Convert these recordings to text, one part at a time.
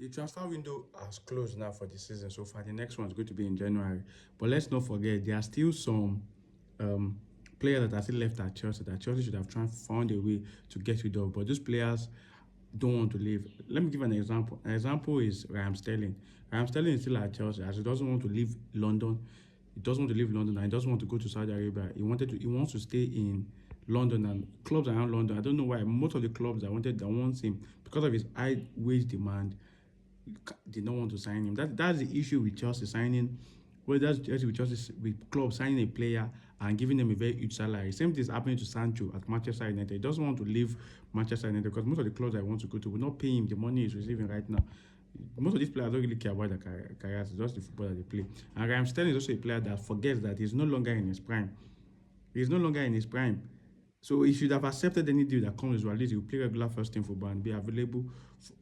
The transfer window has closed now for the season so far. The next one is going to be in January. But let's not forget, there are still some um, players that are still left at Chelsea that Chelsea should have found a way to get rid of. But those players don't want to leave. Let me give an example. An example is Raheem Sterling. Raheem Sterling is still at Chelsea as he doesn't want to leave London. He doesn't want to leave London and he doesn't want to go to Saudi Arabia. He wants to stay in London and clubs around London. I don't know why most of the clubs that wants him because of his high wage demand did not want to sign him. That's the issue with Chelsea signing. Well, that's the issue with Chelsea with club signing a player and giving them a very huge salary. Same thing is happening to Sancho at Manchester United. He doesn't want to leave Manchester United because most of the clubs that want to go to will not pay him the money he's receiving right now. Most of these players don't really care about their careers, it's just the football that they play. And Raheem Sterling is also a player that forgets that he's no longer in his prime. He's no longer in his prime. So he should have accepted any deal that comes with at least he will play regular first team football and be available.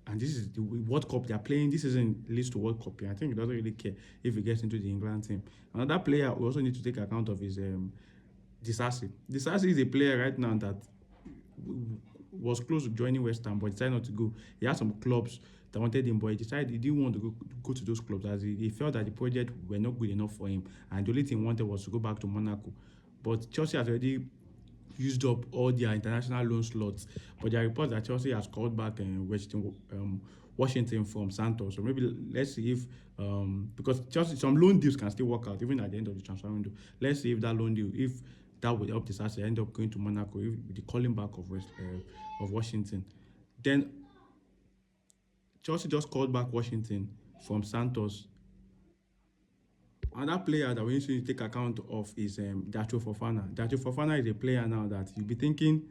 And this is the World Cup they are playing. This isn't leads to World Cup. I think he doesn't really care if he gets into the England team. Another player we also need to take account of is Disasi. Disasi is a player right now that was close to joining West Ham, but decided not to go. He had some clubs that wanted him, but he decided he didn't want to go to those clubs as he felt that the project were not good enough for him, and the only thing he wanted was to go back to Monaco. But Chelsea has already used up all their international loan slots. But there are reports that Chelsea has called back Washington from Santos. So maybe let's see if because Chelsea some loan deals can still work out even at the end of the transfer window. Let's see if that loan deal if that would help this asset end up going to Monaco if the calling back of Washington. Then Chelsea just called back Washington from Santos. Another player that we need to take account of is Datro Fofana. Datro Fofana is a player now that you'll be thinking,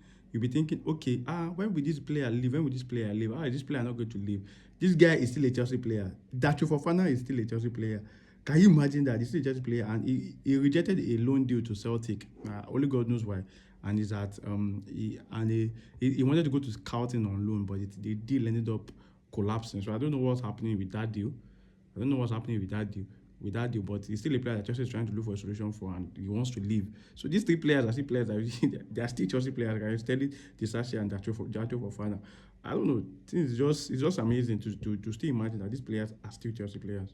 okay, when will this player leave? When will this player leave? Is this player not going to leave? This guy is still a Chelsea player. Datro Fofana is still a Chelsea player. Can you imagine that? He's still a Chelsea player and he rejected a loan deal to Celtic. Only God knows why. And is that he wanted to go to scouting on loan, but the deal ended up collapsing. So I don't know what's happening with that deal. But he's still a player that Chelsea is trying to look for a solution for, and he wants to leave. So these three players are still players that they are still Chelsea players. Right? Sterling, Disasi, and Datro Fofana. I don't know. It's just amazing to still imagine that these players are still Chelsea players.